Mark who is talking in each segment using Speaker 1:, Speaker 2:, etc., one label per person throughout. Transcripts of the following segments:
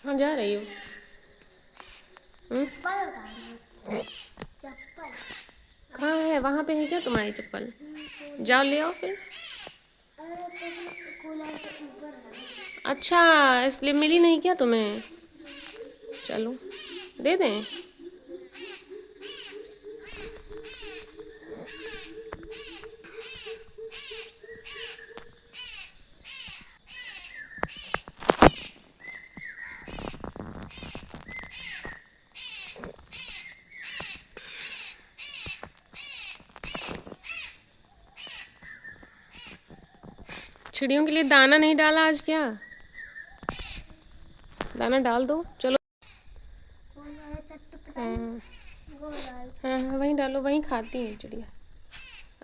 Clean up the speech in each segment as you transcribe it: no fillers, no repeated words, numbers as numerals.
Speaker 1: हाँ जा रही हो।
Speaker 2: चप्पल
Speaker 1: कहाँ है? वहाँ पे है क्या तुम्हारी चप्पल? जाओ ले आओ फिर।
Speaker 2: कूलर के ऊपर है।
Speaker 1: अच्छा, इसलिए मिली नहीं क्या तुम्हें? चलो दे दें। चिड़ियों के लिए दाना नहीं डाला आज क्या? दाना डाल दो चलो। हाँ हाँ हाँ, वहीं डालो, वहीं खाती हैं चिड़िया।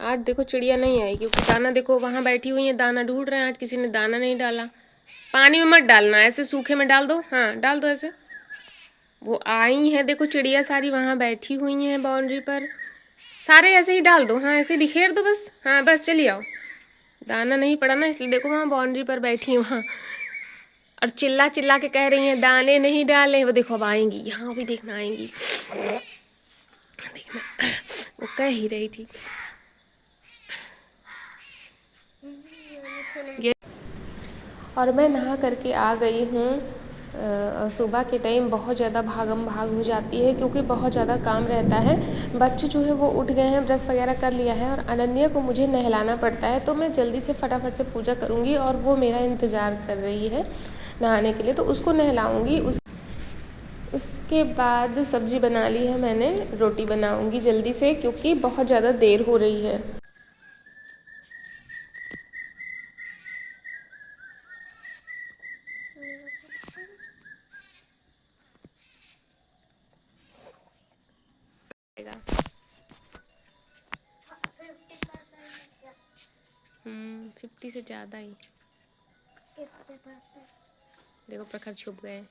Speaker 1: आज देखो चिड़िया नहीं आई क्योंकि दाना देखो वहाँ बैठी हुई है, दाना ढूंढ रहे हैं, आज किसी ने दाना नहीं डाला। पानी में मत डालना, ऐसे सूखे में डाल दो। हाँ डाल दो ऐसे। वो आई हैं देखो चिड़िया सारी वहाँ बैठी हुई हैं बाउंड्री पर। सारे ऐसे ही डाल दो, हाँ ऐसे बिखेर दो बस। हाँ बस चलिए आओ। दाना नहीं पड़ा ना इसलिए देखो वहाँ बाउंड्री पर बैठी हैं वहाँ, और चिल्ला चिल्ला के कह रही हैं दाने नहीं डाले। वो देखो अब आएंगी, यहाँ भी देखना आएंगी। देखना वो कह ही रही थी। ये और मैं नहा करके आ गई हूँ। सुबह के टाइम बहुत ज़्यादा भागम भाग हो जाती है क्योंकि बहुत ज़्यादा काम रहता है। बच्चे जो है वो उठ गए हैं, ब्रश वगैरह कर लिया है, और अनन्या को मुझे नहलाना पड़ता है, तो मैं जल्दी से फटाफट से पूजा करूँगी और वो मेरा इंतज़ार कर रही है नहाने के लिए, तो उसको नहलाऊँगी। उसके बाद सब्ज़ी बना ली है मैंने, रोटी बनाऊँगी जल्दी से क्योंकि बहुत ज़्यादा देर हो रही है। आएगा। 50 से ज़्यादा ही। देखो प्रखर छुप गए।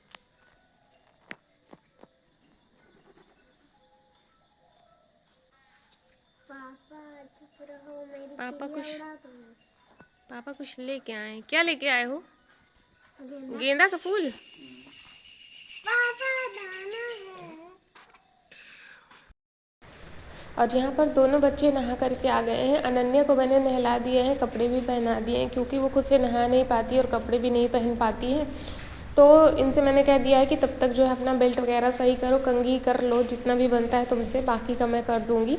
Speaker 1: पापा कुछ पापा कुछ लेके आए। क्या लेके आए हो? गेंदा का फूल।
Speaker 2: पापा दाना है।
Speaker 1: और यहाँ पर दोनों बच्चे नहा करके आ गए हैं। अनन्या को मैंने नहला दिया है, कपड़े भी पहना दिए हैं क्योंकि वो खुद से नहा नहीं पाती और कपड़े भी नहीं पहन पाती है। तो इनसे मैंने कह दिया है कि तब तक जो है अपना बेल्ट वगैरह सही करो, कंघी कर लो, जितना भी बनता है तुमसे, बाकी का मैं कर दूँगी।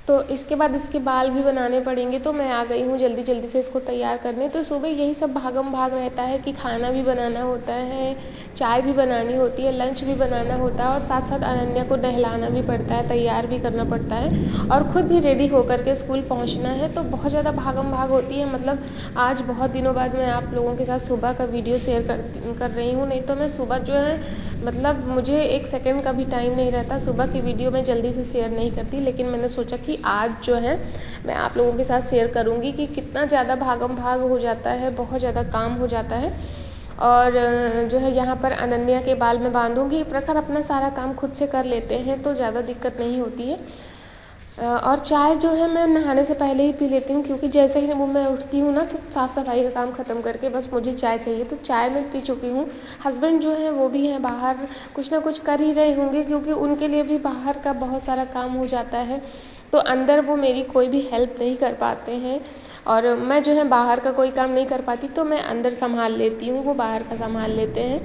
Speaker 1: तो इसके बाद इसके बाल भी बनाने पड़ेंगे, तो मैं आ गई हूँ जल्दी जल्दी से इसको तैयार करने। तो सुबह यही सब भागम भाग रहता है कि खाना भी बनाना होता है, चाय भी बनानी होती है, लंच भी बनाना होता है, और साथ साथ अनन्या को नहलाना भी पड़ता है, तैयार भी करना पड़ता है, और ख़ुद भी रेडी होकर के स्कूल पहुँचना है। तो बहुत ज़्यादा भागम भाग होती है। मतलब आज बहुत दिनों बाद मैं आप लोगों के साथ सुबह का वीडियो शेयर कर रही हूँ, नहीं तो मैं सुबह जो है मतलब मुझे एक सेकंड का भी टाइम नहीं रहता, सुबह की वीडियो मैं जल्दी से शेयर नहीं करती, लेकिन मैंने सोचा कि आज जो है मैं आप लोगों के साथ शेयर करूंगी कि कितना ज़्यादा भागम भाग हो जाता है, बहुत ज़्यादा काम हो जाता है। और जो है यहाँ पर अनन्या के बाल में बांधूंगी। प्रखर अपना सारा काम खुद से कर लेते हैं तो ज़्यादा दिक्कत नहीं होती है। और चाय जो है मैं नहाने से पहले ही पी लेती हूँ क्योंकि जैसे ही वो मैं उठती हूँ ना तो साफ़ सफाई का काम ख़त्म करके बस मुझे चाय चाहिए, तो चाय मैं पी चुकी हूँ। हस्बैंड जो है वो भी हैं बाहर, कुछ ना कुछ कर ही रहे होंगे क्योंकि उनके लिए भी बाहर का बहुत सारा काम हो जाता है, तो अंदर वो मेरी कोई भी हेल्प नहीं कर पाते हैं। और मैं जो है बाहर का कोई काम नहीं कर पाती तो मैं अंदर संभाल लेती हूँ, वो बाहर का संभाल लेते हैं।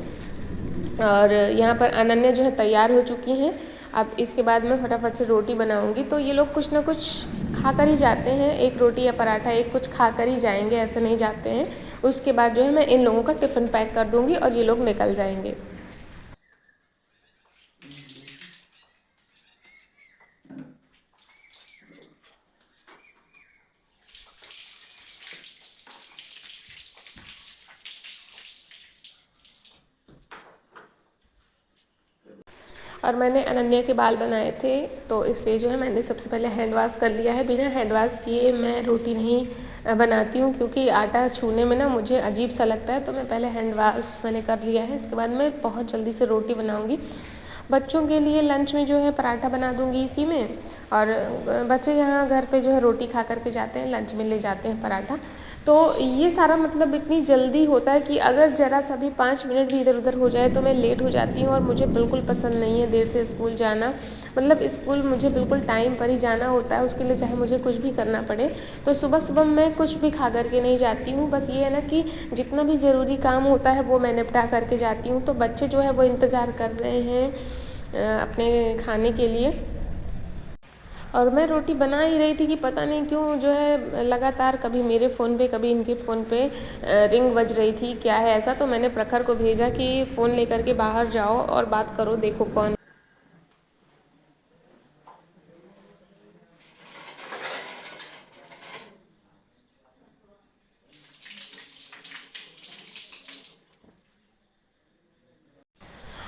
Speaker 1: और यहाँ पर अनन्या जो है तैयार हो चुकी हैं। अब इसके बाद मैं फटाफट से रोटी बनाऊंगी, तो ये लोग कुछ ना कुछ खा कर ही जाते हैं, एक रोटी या पराठा एक कुछ खा कर ही जाएंगे, ऐसे नहीं जाते हैं। उसके बाद जो है मैं इन लोगों का टिफ़िन पैक कर दूंगी और ये लोग निकल जाएंगे। और मैंने अनन्या के बाल बनाए थे तो इसलिए जो है मैंने सबसे पहले हैंड वाश कर लिया है। बिना हैंड वाश किए मैं रोटी नहीं बनाती हूँ क्योंकि आटा छूने में ना मुझे अजीब सा लगता है, तो मैं पहले हैंड वाश मैंने कर लिया है। इसके बाद मैं बहुत जल्दी से रोटी बनाऊँगी। बच्चों के लिए लंच में जो है पराठा बना दूँगी इसी में। और बच्चे यहाँ घर पे जो है रोटी खा कर के जाते हैं, लंच में ले जाते हैं पराठा। तो ये सारा मतलब इतनी जल्दी होता है कि अगर ज़रा सा भी 5 मिनट भी इधर उधर हो जाए तो मैं लेट हो जाती हूँ, और मुझे बिल्कुल पसंद नहीं है देर से स्कूल जाना। मतलब स्कूल मुझे बिल्कुल टाइम पर ही जाना होता है, उसके लिए चाहे मुझे कुछ भी करना पड़े। तो सुबह सुबह मैं कुछ भी खा कर के नहीं जाती हूँ, बस ये है ना कि जितना भी ज़रूरी काम होता है वो मैं निपटा करके जाती हूँ। तो बच्चे जो है वो इंतज़ार कर रहे हैं अपने खाने के लिए। और मैं रोटी बना ही रही थी कि पता नहीं क्यों जो है लगातार कभी मेरे फ़ोन पे कभी इनके फ़ोन पे रिंग बज रही थी। क्या है ऐसा? तो मैंने प्रखर को भेजा कि फ़ोन लेकर के बाहर जाओ और बात करो, देखो कौन।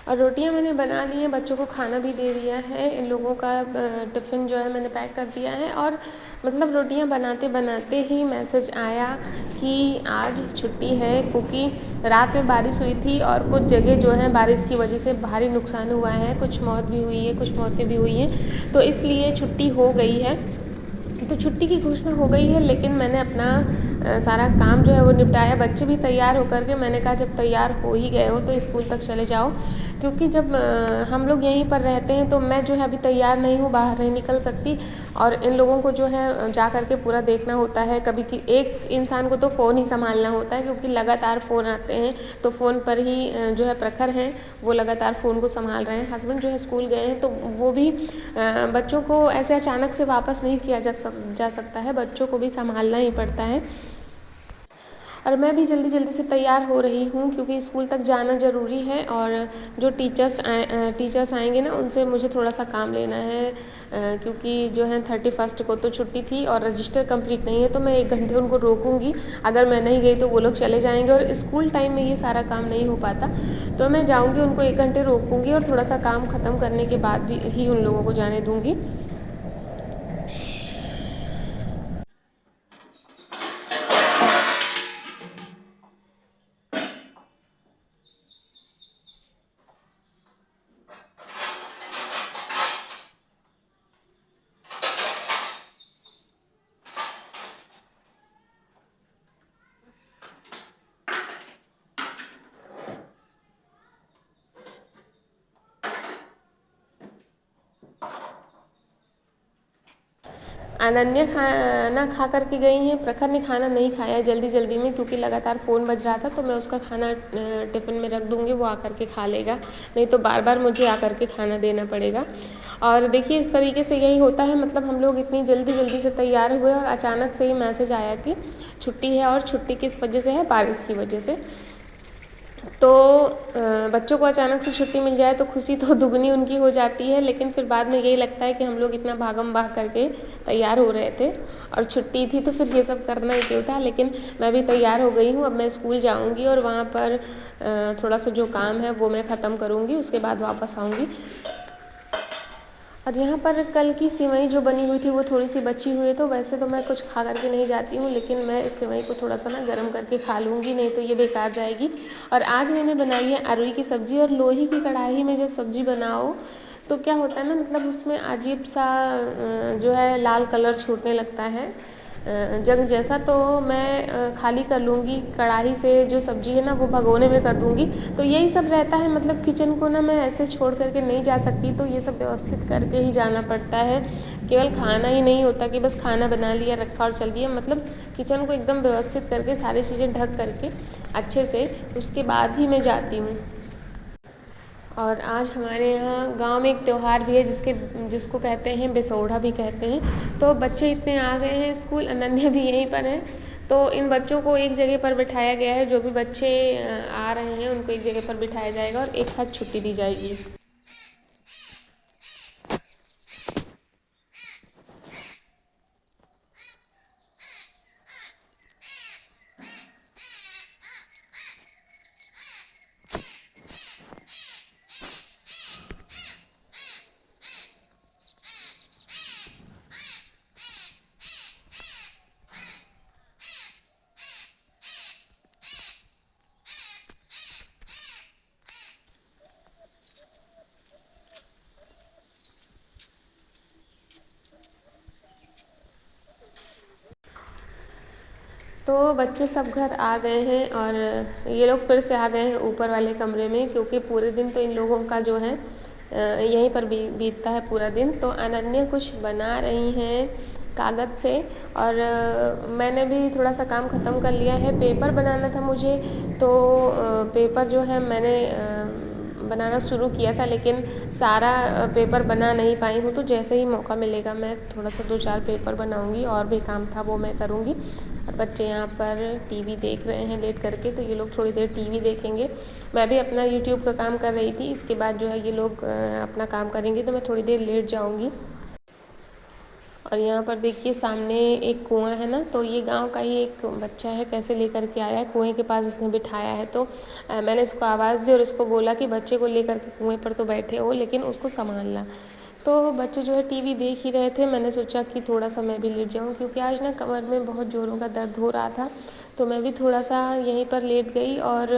Speaker 1: और रोटियां मैंने बना ली हैं, बच्चों को खाना भी दे दिया है। इन लोगों का टिफ़िन जो है मैंने पैक कर दिया है। और मतलब रोटियां बनाते बनाते ही मैसेज आया कि आज छुट्टी है, क्योंकि रात में बारिश हुई थी और कुछ जगह जो है बारिश की वजह से भारी नुकसान हुआ है, कुछ मौत भी हुई है, कुछ मौतें भी हुई हैं। तो इसलिए छुट्टी हो गई है। तो छुट्टी की घोषणा हो गई है, लेकिन मैंने अपना सारा काम जो है वो निपटाया। बच्चे भी तैयार होकर के, मैंने कहा जब तैयार हो ही गए हो तो स्कूल तक चले जाओ, क्योंकि जब हम लोग यहीं पर रहते हैं तो मैं जो है अभी तैयार नहीं हूँ, बाहर नहीं निकल सकती। और इन लोगों को जो है जा कर के पूरा देखना होता है। कभी कि एक इंसान को तो फ़ोन ही संभालना होता है, क्योंकि लगातार फ़ोन आते हैं। तो फ़ोन पर ही जो है प्रखर हैं, वो लगातार फ़ोन को संभाल रहे हैं। हस्बैंड जो है स्कूल गए हैं, तो वो भी बच्चों को ऐसे अचानक से वापस नहीं किया जा सकता है, बच्चों को भी संभालना ही पड़ता है। और मैं भी जल्दी जल्दी से तैयार हो रही हूँ, क्योंकि स्कूल तक जाना ज़रूरी है। और जो टीचर्स आएंगे ना, उनसे मुझे थोड़ा सा काम लेना है, क्योंकि जो है 31 को तो छुट्टी थी और रजिस्टर कंप्लीट नहीं है। तो मैं 1 घंटे उनको रोकूंगी, अगर मैं नहीं गई तो वो लोग चले जाएंगे, और स्कूल टाइम में ये सारा काम नहीं हो पाता। तो मैं जाऊँगी, उनको 1 घंटे रोकूंगी और थोड़ा सा काम ख़त्म करने के बाद भी ही उन लोगों को जाने दूँगी। अनन्या खाना खा करके गई हैं, प्रखर ने खाना नहीं खाया जल्दी जल्दी में, क्योंकि लगातार फ़ोन बज रहा था। तो मैं उसका खाना टिफ़िन में रख दूँगी, वो आकर के खा लेगा, नहीं तो बार बार मुझे आकर के खाना देना पड़ेगा। और देखिए इस तरीके से यही होता है, मतलब हम लोग इतनी जल्दी जल्दी से तैयार हुए और अचानक से ही मैसेज आया कि छुट्टी है। और छुट्टी किस वजह से है? बारिश की वजह से। तो बच्चों को अचानक से छुट्टी मिल जाए तो खुशी तो दुगनी उनकी हो जाती है, लेकिन फिर बाद में यही लगता है कि हम लोग इतना भागम भाग करके तैयार हो रहे थे और छुट्टी थी, तो फिर ये सब करना ही क्यों था। लेकिन मैं भी तैयार हो गई हूँ, अब मैं स्कूल जाऊँगी और वहाँ पर थोड़ा सा जो काम है वो मैं ख़त्म करूँगी, उसके बाद वापस आऊँगी। और यहाँ पर कल की सिवई जो बनी हुई थी वो थोड़ी सी बची हुई है, तो वैसे तो मैं कुछ खा करके नहीं जाती हूँ, लेकिन मैं इस सिवई को थोड़ा सा ना गर्म करके खा लूँगी, नहीं तो ये बेकार जाएगी। और आज मैंने बनाई है अरवी की सब्ज़ी। और लोहे की कढ़ाई में जब सब्ज़ी बनाओ तो क्या होता है ना, मतलब उसमें अजीब सा जो है लाल कलर छूटने लगता है, जंग जैसा। तो मैं खाली कर लूँगी कढ़ाई से, जो सब्ज़ी है ना वो भगोने में कर दूँगी। तो यही सब रहता है, मतलब किचन को ना मैं ऐसे छोड़ करके नहीं जा सकती, तो ये सब व्यवस्थित करके ही जाना पड़ता है। केवल खाना ही नहीं होता कि बस खाना बना लिया, रखा और चल दिया, मतलब किचन को एकदम व्यवस्थित करके सारी चीज़ें ढक करके अच्छे से उसके बाद ही मैं जाती हूँ। और आज हमारे यहाँ गांव में एक त्यौहार भी है, जिसको कहते हैं बेसोढ़ा भी कहते हैं। तो बच्चे इतने आ गए हैं स्कूल, अनन्या भी यहीं पर है। तो इन बच्चों को एक जगह पर बिठाया गया है, जो भी बच्चे आ रहे हैं उनको एक जगह पर बिठाया जाएगा और एक साथ छुट्टी दी जाएगी। तो बच्चे सब घर आ गए हैं और ये लोग फिर से आ गए हैं ऊपर वाले कमरे में, क्योंकि पूरे दिन तो इन लोगों का जो है यहीं पर बीतता है पूरा दिन। तो अनन्या कुछ बना रही हैं कागज़ से, और मैंने भी थोड़ा सा काम ख़त्म कर लिया है। पेपर बनाना था मुझे, तो पेपर जो है मैंने बनाना शुरू किया था, लेकिन सारा पेपर बना नहीं पाई हूँ। तो जैसे ही मौका मिलेगा मैं थोड़ा सा 2-4 पेपर बनाऊँगी, और भी काम था वो मैं करूँगी। और बच्चे यहाँ पर टीवी देख रहे हैं लेट करके, तो ये लोग थोड़ी देर टीवी देखेंगे। मैं भी अपना यूट्यूब का काम कर रही थी, इसके बाद जो है ये लोग अपना काम करेंगे, तो मैं थोड़ी देर लेट जाऊँगी। और यहाँ पर देखिए सामने एक कुआं है ना, तो ये गांव का ही एक बच्चा है, कैसे लेकर के आया है कुएं के पास इसने बिठाया है। तो मैंने इसको आवाज़ दी और इसको बोला कि बच्चे को लेकर के कुएं पर तो बैठे हो, लेकिन उसको संभालना। तो बच्चे जो है टीवी देख ही रहे थे। मैंने सोचा कि थोड़ा सा मैं भी लेट जाऊँ, क्योंकि आज ना कमर में बहुत ज़ोरों का दर्द हो रहा था। तो मैं भी थोड़ा सा यहीं पर लेट गई, और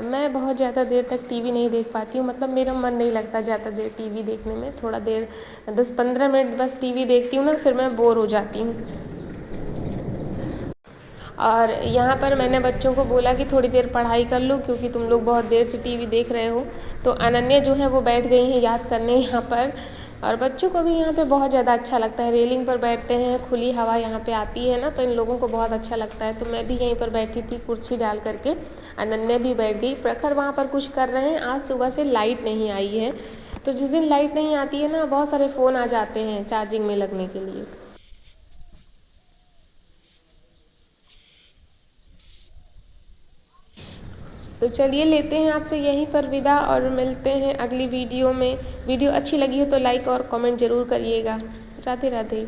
Speaker 1: मैं बहुत ज़्यादा देर तक टीवी नहीं देख पाती हूँ। मतलब मेरा मन नहीं लगता ज़्यादा देर टीवी देखने में। थोड़ा देर 10-15 मिनट बस टीवी देखती हूँ ना, फिर मैं बोर हो जाती हूँ। और यहाँ पर मैंने बच्चों को बोला कि थोड़ी देर पढ़ाई कर लो, क्योंकि तुम लोग बहुत देर से टीवी देख रहे हो। तो अनन्या जो है वो बैठ गई हैं याद करने यहाँ पर, और बच्चों को भी यहाँ पे बहुत ज़्यादा अच्छा लगता है। रेलिंग पर बैठते हैं, खुली हवा यहाँ पे आती है ना, तो इन लोगों को बहुत अच्छा लगता है। तो मैं भी यहीं पर बैठी थी कुर्सी डाल करके, अनन्या भी बैठ गई। प्रखर वहाँ पर कुछ कर रहे हैं। आज सुबह से लाइट नहीं आई है, तो जिस दिन लाइट नहीं आती है ना, बहुत सारे फ़ोन आ जाते हैं चार्जिंग में लगने के लिए। तो चलिए लेते हैं आपसे यहीं पर विदा, और मिलते हैं अगली वीडियो में। वीडियो अच्छी लगी हो तो लाइक और कमेंट ज़रूर करिएगा। राधे राधे।